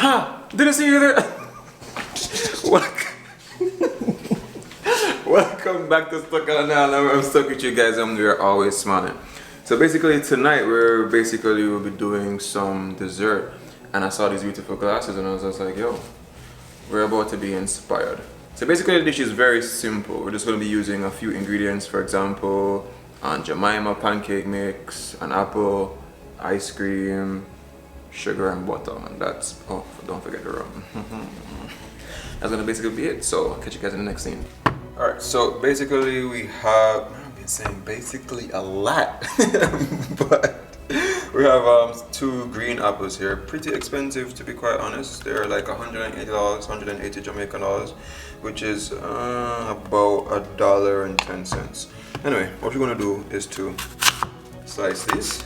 Didn't see you there. Welcome back to Stuck on Now. I'm stuck with you guys, and we're always smiling. So basically tonight we'll be doing some dessert, and I saw these beautiful glasses and I was just like, yo, we're about to be inspired. So basically the dish is very simple. We're just going to be using a few ingredients, for example, Aunt Jemima pancake mix, an apple, ice cream, sugar and butter, and that's, oh, don't forget the rum. That's gonna basically be it, so I'll catch you guys in the next scene. Alright, so basically we have, I've been saying basically a lot, but we have 2 green apples here. Pretty expensive, to be quite honest. They're like $180, 180 Jamaican dollars, which is about $1.10. Anyway, what we're gonna do is to slice these.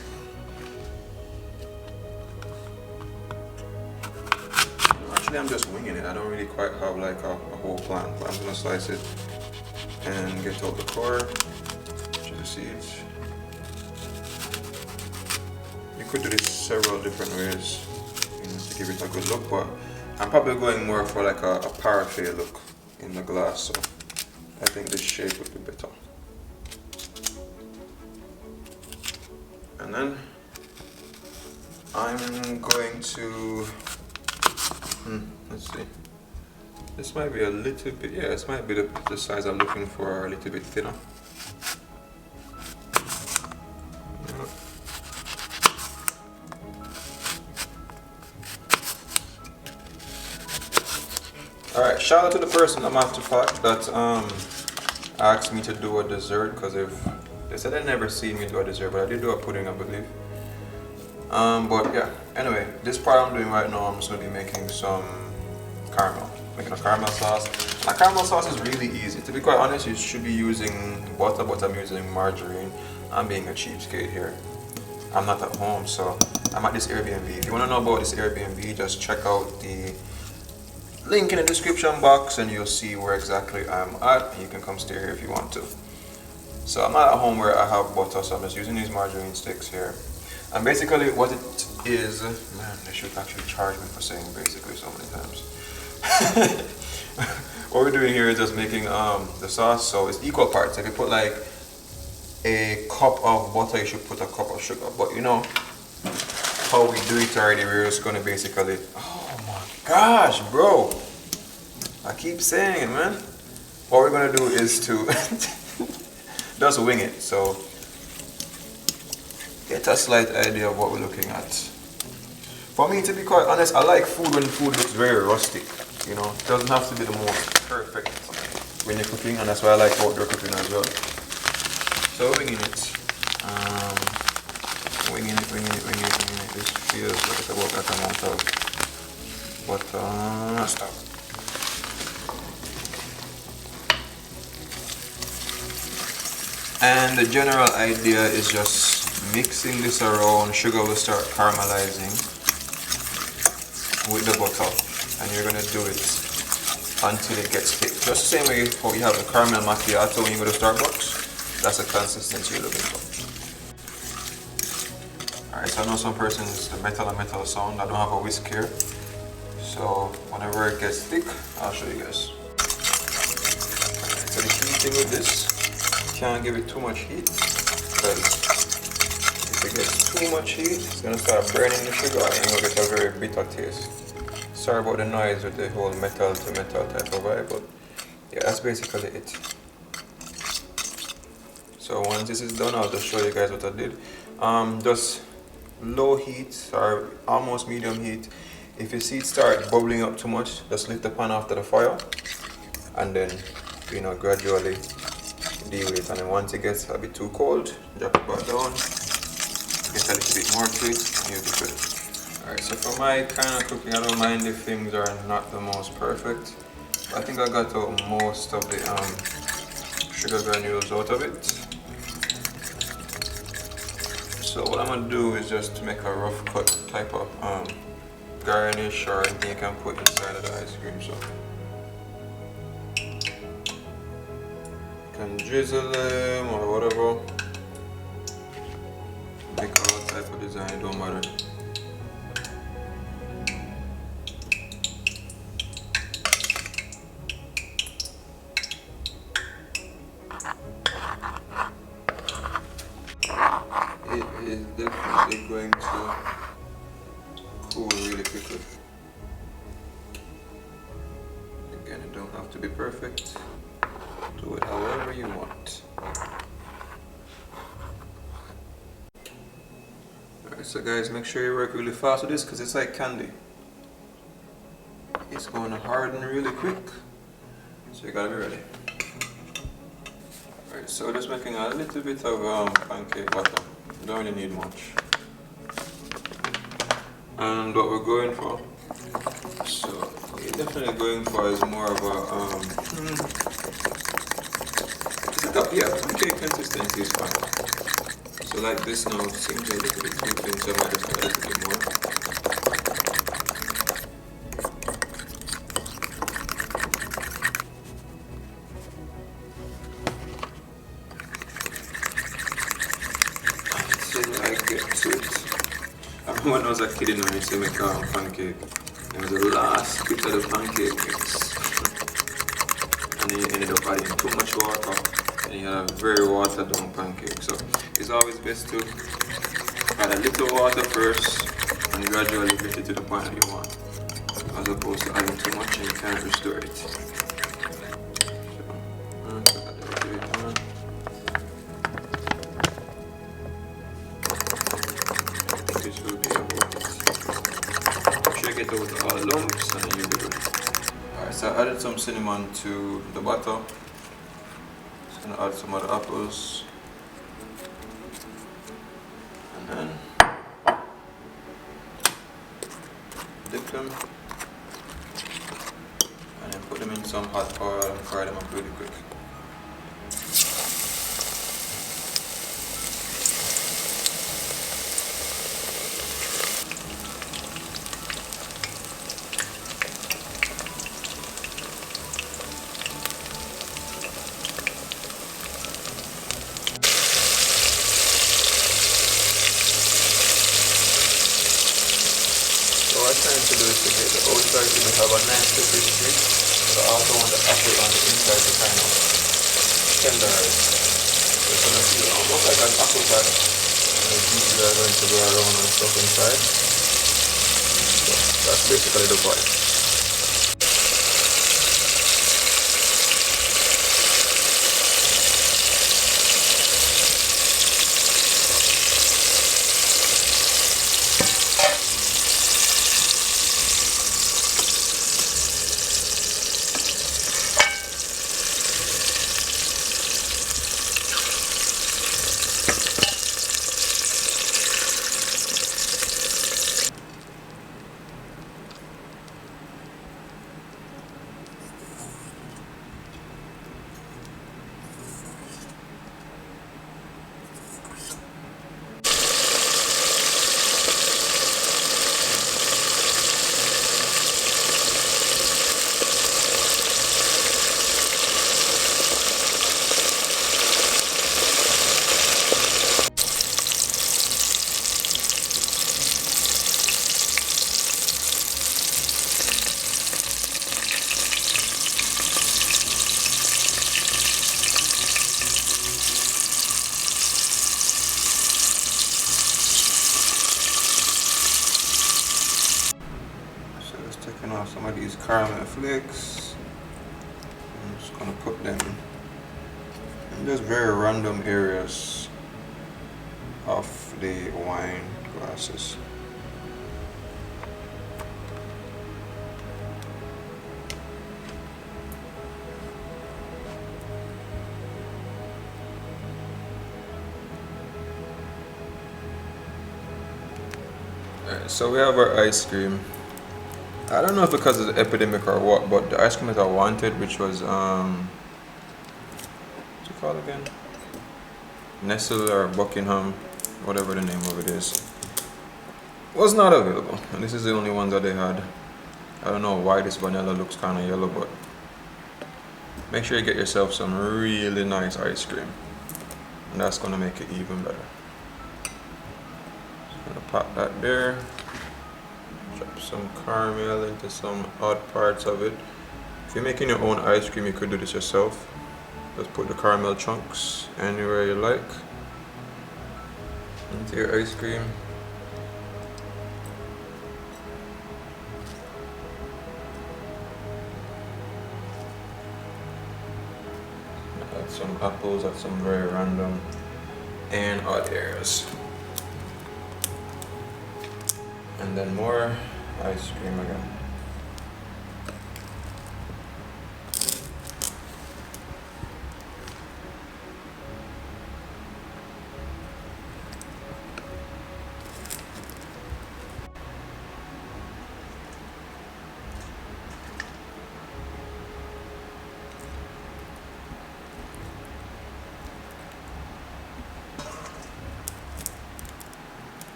Actually, I'm just winging it. I don't really quite have like a whole plan, but I'm gonna slice it and get out the core, which is the seeds. You could do this several different ways, you know, to give it a good look, but I'm probably going more for like a parfait look in the glass, so I think this shape would be better. And then I'm going to, let's see, this might be a little bit, yeah, this might be the size I'm looking for, a little bit thinner. Alright, shout out to the person I'm after fact that asked me to do a dessert, because they said they never seen me do a dessert, but I did do a pudding, I believe. But yeah, anyway, this part I'm doing right now, I'm just going to be making some caramel. Making a caramel sauce. And a caramel sauce is really easy. To be quite honest, you should be using butter, but I'm using margarine. I'm being a cheapskate here. I'm not at home, so I'm at this Airbnb. If you want to know about this Airbnb, just check out the link in the description box and you'll see where exactly I'm at. You can come stay here if you want to. So I'm not at home where I have butter, so I'm just using these margarine sticks here. And basically what it is, man, they should actually charge me for saying basically so many times. What we're doing here is just making the sauce, so it's equal parts. If you put like a cup of butter, you should put a cup of sugar. But you know how we do it already, we're just gonna basically, oh my gosh, bro, I keep saying it, man. What we're gonna do is to just wing it, so get a slight idea of what we're looking at. For me, to be quite honest, I like food when food looks very rustic. You know, it doesn't have to be the most perfect when you're cooking, and that's why I like outdoor cooking as well. So winging it. Winging it. This feels like it's about that amount of butter. Stop. And the general idea is just mixing this around. Sugar will start caramelizing with the butter, and you're gonna do it until it gets thick. Just the same way how you have a caramel macchiato when you go to Starbucks. That's the consistency you're looking for. Alright, so I know some persons, the metal sound. I don't have a whisk here, so whenever it gets thick, I'll show you guys. So the key thing with this, can't give it too much heat, because if it gets too much heat, it's gonna start burning the sugar and you'll get a very bitter taste. Sorry about the noise with the whole metal to metal type of vibe, but yeah, that's basically it. So once this is done, I'll just show you guys what I did. Just low heat or almost medium heat. If you see it start bubbling up too much, just lift the pan after the fire and then, you know, gradually deal with it. And then once it gets a bit too cold, drop it back down, get a little bit more to it, and you'll be good. Alright, so for my kind of cooking, I don't mind if things are not the most perfect. But I think I got out most of the sugar granules out of it. So what I'm going to do is just make a rough cut type of garnish or anything you can put inside of the ice cream. So you can drizzle them or whatever. Make all type of design, it don't matter. cool really quickly. Again, it don't have to be perfect. Do it however you want. Alright, so guys, make sure you work really fast with this because it's like candy. It's going to harden really quick, so you gotta be ready. Alright, so just making a little bit of pancake batter. Don't really need much. And what we're going for, so what you're definitely going for is more of a pancake consistency is fine. So like this now seems a little bit too thin, so I might just add a little bit more. Until I get to it. I remember when I was a kid, I used to make pancake. It was the last bit of the pancake mix. And you ended up adding too much water. And you had a very watered down pancake. So it's always best to add a little water first and gradually get it to the point that you want. As opposed to adding too much and you can't restore it. This will be about it. Shake it out all the lumps and then you'll be good. Alright, so I added some cinnamon to the butter. Just gonna add some other apples. And then dip them. And then put them in some hot oil and fry them up really quick. What I'm trying to do is to get the outside to have a nice crispy, but I also want the apple on the inside to kind of tenderize. So it's going to feel almost like an apple pie. And the juices are going to go around and stuff inside. So that's basically the point. Taking off some of these caramel flakes. I'm just gonna put them in just very random areas of the wine glasses. Alright, so we have our ice cream. I don't know if because of the epidemic or what, but the ice cream that I wanted, which was what's it called again? Nestle or Buckingham, whatever the name of it is, was not available. And this is the only one that they had. I don't know why this vanilla looks kind of yellow, but make sure you get yourself some really nice ice cream, and that's gonna make it even better. Just gonna pop that there. Drop some caramel into some odd parts of it. If you're making your own ice cream, you could do this yourself. Just put the caramel chunks anywhere you like into your ice cream. Add some apples at some very random and odd areas. And then more ice cream again.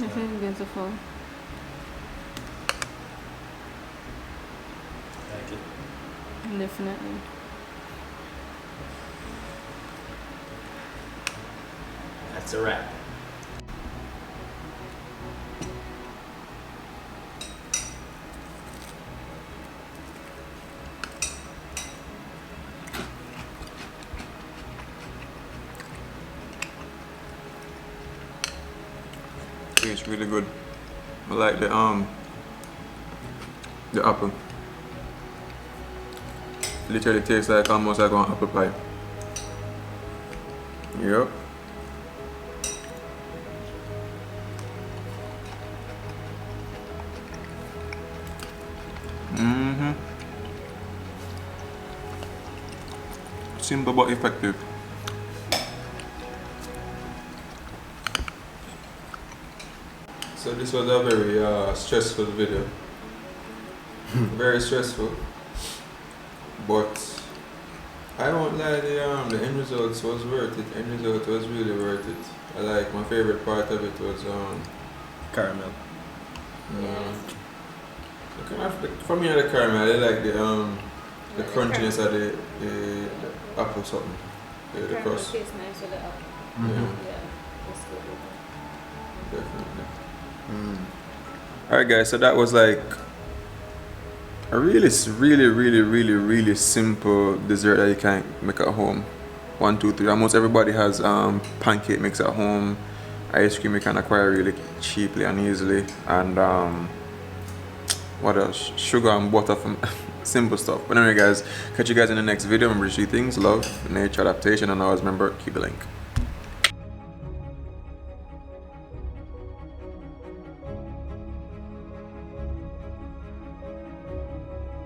This is beautiful. Like it. Definitely. That's a wrap. It's really good. I like the apple. Literally tastes like almost like an apple pie. Yep. Simple but effective. So this was a very stressful video. Very stressful. But I won't lie, the end results was worth it. End result was really worth it. I like, my favorite part of it was Caramel. for me, the caramel. I like the crunchiness of the apple something. The crust. Tastes nice with the apple. Yeah, Yeah, that's good. definitely. Alright guys, so that was like a really simple dessert that you can make at home. 1, 2, 3. Almost everybody has pancake mix at home. Ice cream you can acquire really cheaply and easily. And what else? Sugar and butter from simple stuff. But anyway guys, catch you guys in the next video. Remember 3 things: love, nature, adaptation, and always remember, keep it link.